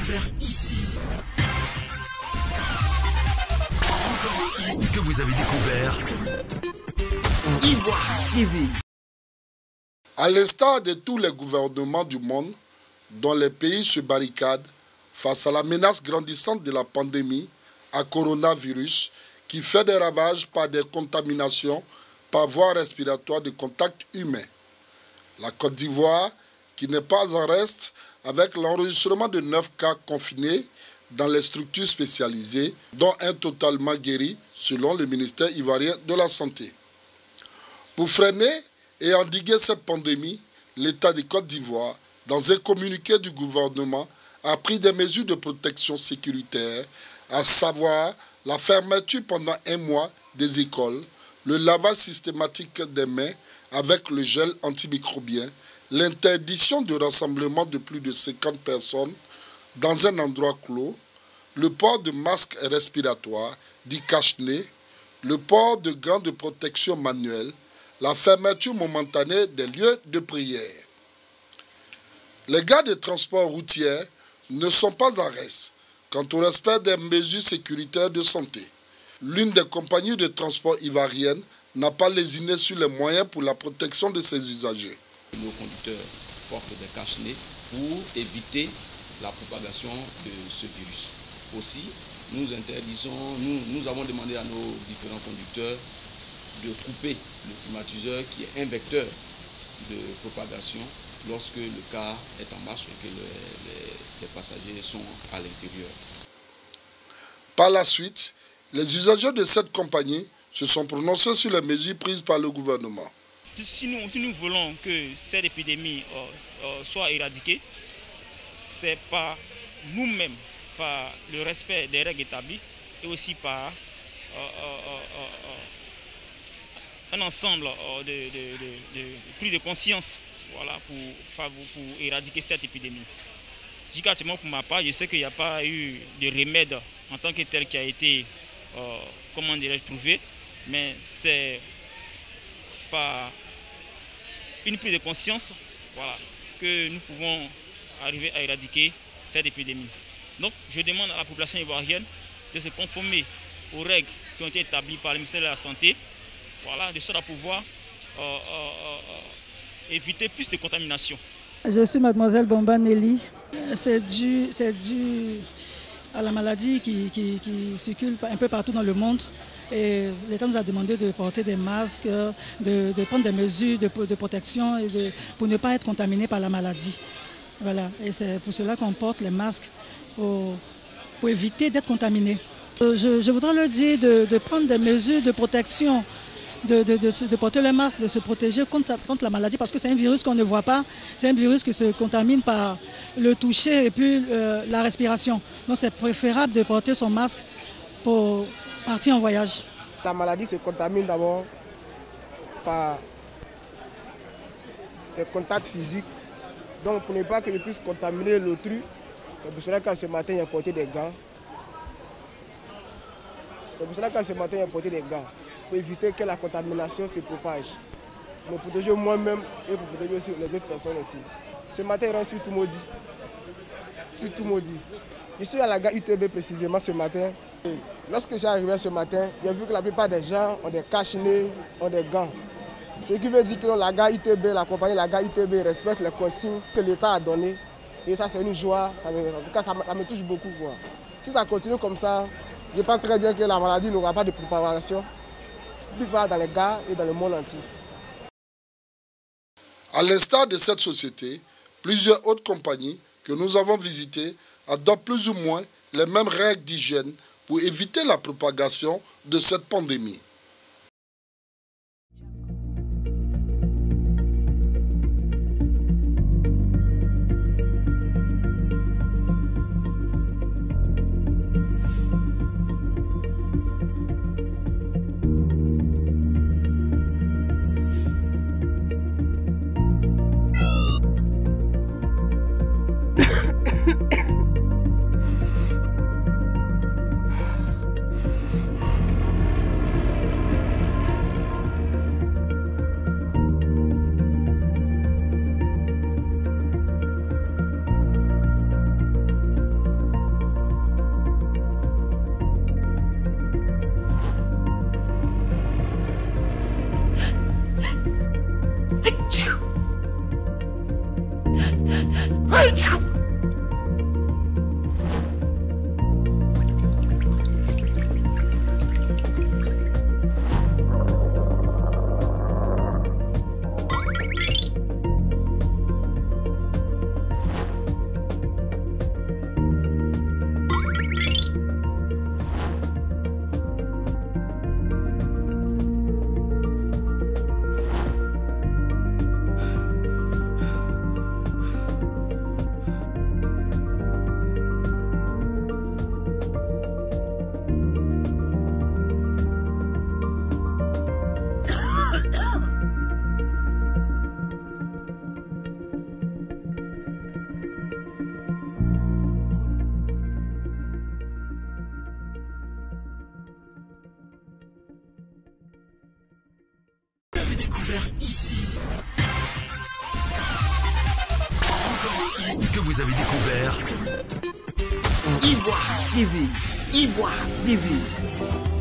faire ici? Que vous avez découvert Ivoire TV. À l'instar de tous les gouvernements du monde, dont les pays se barricadent face à la menace grandissante de la pandémie à coronavirus qui fait des ravages par des contaminations par voie respiratoire de contact humain. La Côte d'Ivoire, qui n'est pas en reste avec l'enregistrement de 9 cas confinés dans les structures spécialisées, dont un totalement guéri selon le ministère ivoirien de la Santé. Pour freiner et endiguer cette pandémie, l'État de Côte d'Ivoire, dans un communiqué du gouvernement, a pris des mesures de protection sécuritaire, à savoir la fermeture pendant 1 mois des écoles, le lavage systématique des mains avec le gel antimicrobien, l'interdiction de rassemblement de plus de 50 personnes dans un endroit clos, le port de masques respiratoires, dit cache-nez, le port de gants de protection manuelle, la fermeture momentanée des lieux de prière. Les gares de transport routier ne sont pas en reste quant au respect des mesures sécuritaires de santé. L'une des compagnies de transport ivoiriennes n'a pas lésiné sur les moyens pour la protection de ses usagers. Nos conducteurs portent des cache-nez pour éviter la propagation de ce virus. Aussi, nous avons demandé à nos différents conducteurs de couper le climatiseur qui est un vecteur de propagation lorsque le car est en marche et que les passagers sont à l'intérieur. Par la suite, les usagers de cette compagnie se sont prononcés sur les mesures prises par le gouvernement. Si nous voulons que cette épidémie soit éradiquée, c'est par nous-mêmes, par le respect des règles établies et aussi par un ensemble de prise de conscience, voilà, pour éradiquer cette épidémie. Pour ma part, je sais qu'il n'y a pas eu de remède en tant que tel qui a été trouvé, mais c'est par une prise de conscience, voilà, que nous pouvons arriver à éradiquer cette épidémie. Donc je demande à la population ivoirienne de se conformer aux règles qui ont été établies par le ministère de la Santé, voilà, de sorte à pouvoir éviter plus de contamination. Je suis mademoiselle Bomba Nelly. C'est dû à la maladie qui circule un peu partout dans le monde. Et l'État nous a demandé de porter des masques, de prendre des mesures de protection et pour ne pas être contaminé par la maladie. Voilà. Et c'est pour cela qu'on porte les masques pour éviter d'être contaminé. Je voudrais leur dire de prendre des mesures de protection, de porter le masque, de se protéger contre la maladie parce que c'est un virus qu'on ne voit pas, c'est un virus qui se contamine par le toucher et puis la respiration. Donc c'est préférable de porter son masque pour partir en voyage. La maladie se contamine d'abord par les contacts physiques. Donc pour ne pas qu'il puisse contaminer l'autrui, c'est pour cela que ce matin il a porté des gants. Pour éviter que la contamination se propage. Me protéger moi-même et pour protéger aussi les autres personnes aussi. Ce matin, il rentre sur tout maudit. Je suis à la gare UTB précisément ce matin. Et lorsque j'ai arrivé ce matin, j'ai vu que la plupart des gens ont des cache-nez, ont des gants. Ce qui veut dire que la gare UTB, la compagnie de la gare UTB respecte les consignes que l'État a données. Et ça, c'est une joie. En tout cas, ça me touche beaucoup, quoi. Si ça continue comme ça, je pense très bien que la maladie n'aura pas de propagation. Dans les gares et dans le monde entier. À l'instar de cette société, plusieurs autres compagnies que nous avons visitées adoptent plus ou moins les mêmes règles d'hygiène pour éviter la propagation de cette pandémie. découvert ici. Que vous avez découvert Ivoire TV. Ivoire TV.